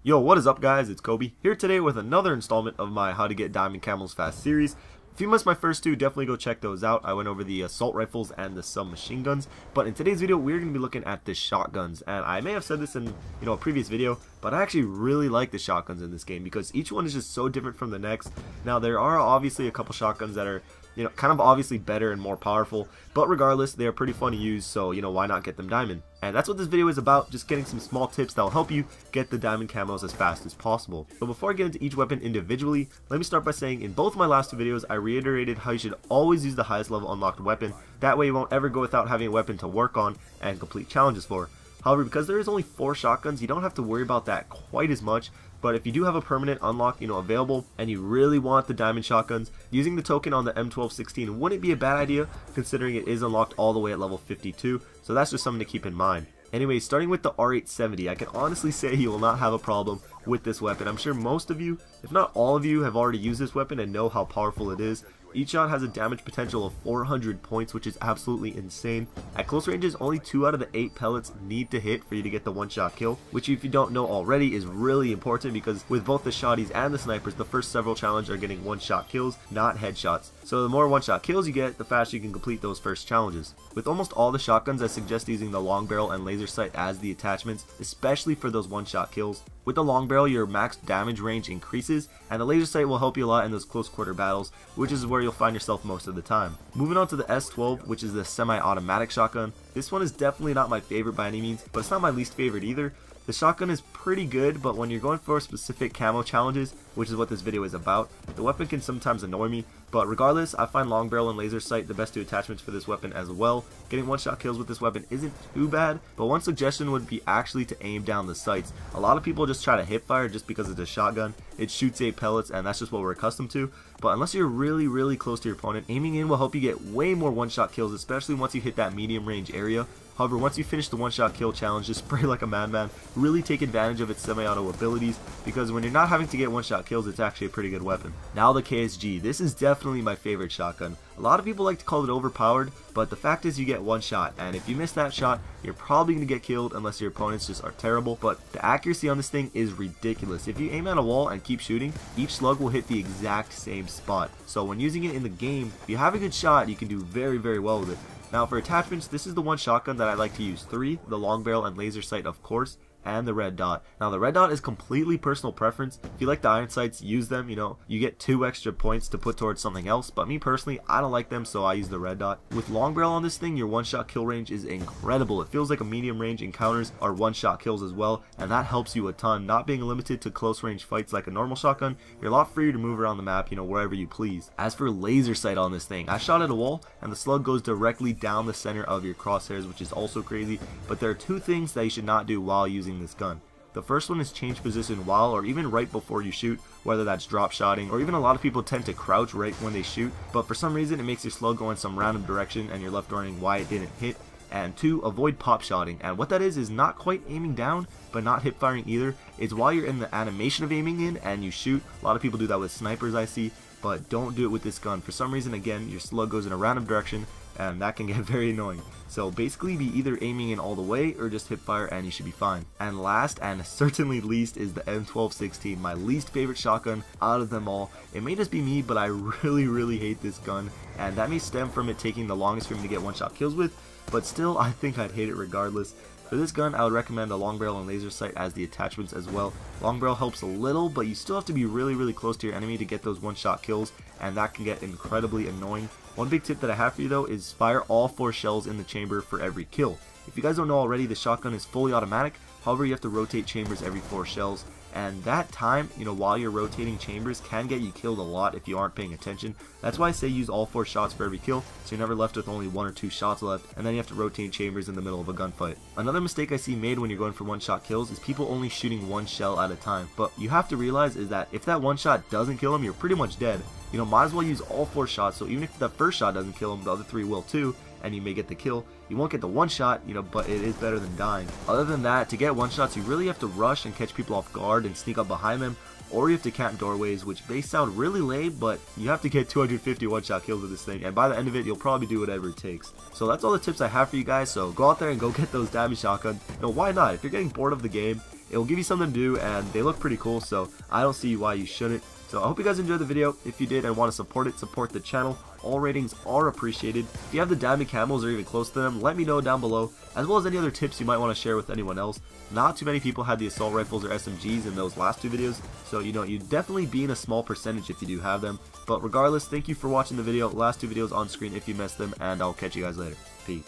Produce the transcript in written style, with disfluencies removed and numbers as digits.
Yo, what is up guys, it's Kobe, here today with another installment of my How to Get Diamond Camels Fast series. If you missed my first two, definitely go check those out. I went over the assault rifles and the submachine guns, but in today's video we're going to be looking at the shotguns. And I may have said this in a previous video, but I actually really like the shotguns in this game because each one is just so different from the next. Now there are obviously a couple shotguns that are kind of obviously better and more powerful, but regardless, they are pretty fun to use, so why not get them diamond? And that's what this video is about, just getting some small tips that will help you get the diamond camos as fast as possible. But before I get into each weapon individually, let me start by saying in both of my last two videos, I reiterated how you should always use the highest level unlocked weapon. That way you won't ever go without having a weapon to work on and complete challenges for. However, because there is only 4 shotguns, you don't have to worry about that quite as much. But if you do have a permanent unlock, available, and you really want the diamond shotguns, using the token on the M1216 wouldn't be a bad idea, considering it is unlocked all the way at level 52. So that's just something to keep in mind. Anyway, starting with the R870, I can honestly say you will not have a problem with this weapon. I'm sure most of you, if not all of you, have already used this weapon and know how powerful it is. Each shot has a damage potential of 400 points, which is absolutely insane. At close ranges, only 2 out of the 8 pellets need to hit for you to get the one-shot kill, which if you don't know already is really important because with both the shotties and the snipers, the first several challenges are getting one-shot kills, not headshots. So the more one-shot kills you get, the faster you can complete those first challenges. With almost all the shotguns, I suggest using the long barrel and laser sight as the attachments, especially for those one-shot kills. With the long barrel, your max damage range increases, and the laser sight will help you a lot in those close quarter battles, which is where you'll find yourself most of the time. Moving on to the S12, which is the semi-automatic shotgun. This one is definitely not my favorite by any means, but it's not my least favorite either. The shotgun is pretty good, but when you're going for specific camo challenges, which is what this video is about, the weapon can sometimes annoy me. But regardless, I find long barrel and laser sight the best 2 attachments for this weapon as well. Getting one-shot kills with this weapon isn't too bad, but one suggestion would be actually to aim down the sights. A lot of people just try to hip fire just because it's a shotgun. It shoots 8 pellets and that's just what we're accustomed to. But unless you're really close to your opponent, aiming in will help you get way more one-shot kills, especially once you hit that medium range area. However, once you finish the one-shot kill challenge, just spray like a madman. Really take advantage of its semi-auto abilities, because when you're not having to get one-shot kills, it's actually a pretty good weapon. Now the KSG. This is definitely my favorite shotgun. A lot of people like to call it overpowered, but the fact is you get one shot, and if you miss that shot, you're probably going to get killed unless your opponents just are terrible. But the accuracy on this thing is ridiculous. If you aim at a wall and keep shooting, each slug will hit the exact same spot. So when using it in the game, if you have a good shot, you can do very well with it. Now for attachments, this is the one shotgun that I like to use. 3, the long barrel and laser sight of course, and the red dot. Now the red dot is completely personal preference. If you like the iron sights, use them. You get 2 extra points to put towards something else, but me personally, I don't like them, so I use the red dot. With long barrel on this thing, your one-shot kill range is incredible. It feels like a medium range encounters are one-shot kills as well, and that helps you a ton. Not being limited to close range fights like a normal shotgun, you're a lot freer to move around the map, wherever you please. As for laser sight on this thing, I shot at a wall and the slug goes directly down the center of your crosshairs, which is also crazy. But there are 2 things that you should not do while using this gun. The first one is change position while or even right before you shoot, whether that's drop shotting, or even a lot of people tend to crouch right when they shoot, but for some reason it makes your slug go in some random direction and you're left wondering why it didn't hit. And 2, avoid pop shotting, and what that is not quite aiming down, but not hip firing either. It's while you're in the animation of aiming in and you shoot. A lot of people do that with snipers I see, but don't do it with this gun. For some reason, again, your slug goes in a random direction, and that can get very annoying. So basically be either aiming in all the way or just hip fire and you should be fine. And last and certainly least is the M1216, my least favorite shotgun out of them all. It may just be me, but I really hate this gun, and that may stem from it taking the longest for me to get one-shot kills with, but still I think I'd hate it regardless. For this gun, I would recommend the long barrel and laser sight as the attachments as well. Long barrel helps a little, but you still have to be really close to your enemy to get those one-shot kills, and that can get incredibly annoying. One big tip that I have for you though is fire all 4 shells in the chamber for every kill. If you guys don't know already, the shotgun is fully automatic, however you have to rotate chambers every 4 shells. And that time, while you're rotating chambers can get you killed a lot if you aren't paying attention. That's why I say use all 4 shots for every kill, so you're never left with only 1 or 2 shots left, and then you have to rotate chambers in the middle of a gunfight. Another mistake I see made when you're going for one-shot kills is people only shooting 1 shell at a time. But you have to realize is that if that 1 shot doesn't kill him, you're pretty much dead. Might as well use all 4 shots, so even if the first shot doesn't kill him, the other 3 will too, and you may get the kill. You won't get the one shot, but it is better than dying. Other than that, to get one shots, you really have to rush and catch people off guard and sneak up behind them, or you have to camp doorways, which may sound really lame, but you have to get 250 one-shot kills with this thing, and by the end of it, you'll probably do whatever it takes. So that's all the tips I have for you guys, so go out there and go get those diamond shotguns. Why not? If you're getting bored of the game, it will give you something to do, and they look pretty cool, so I don't see why you shouldn't. So I hope you guys enjoyed the video. If you did and want to support it, support the channel. All ratings are appreciated. If you have the diamond camels or even close to them, let me know down below, as well as any other tips you might want to share with anyone else. Not too many people had the assault rifles or SMGs in those last 2 videos, so you'd definitely be in a small percentage if you do have them. But regardless, thank you for watching the video. Last 2 videos on screen if you missed them, and I'll catch you guys later. Peace.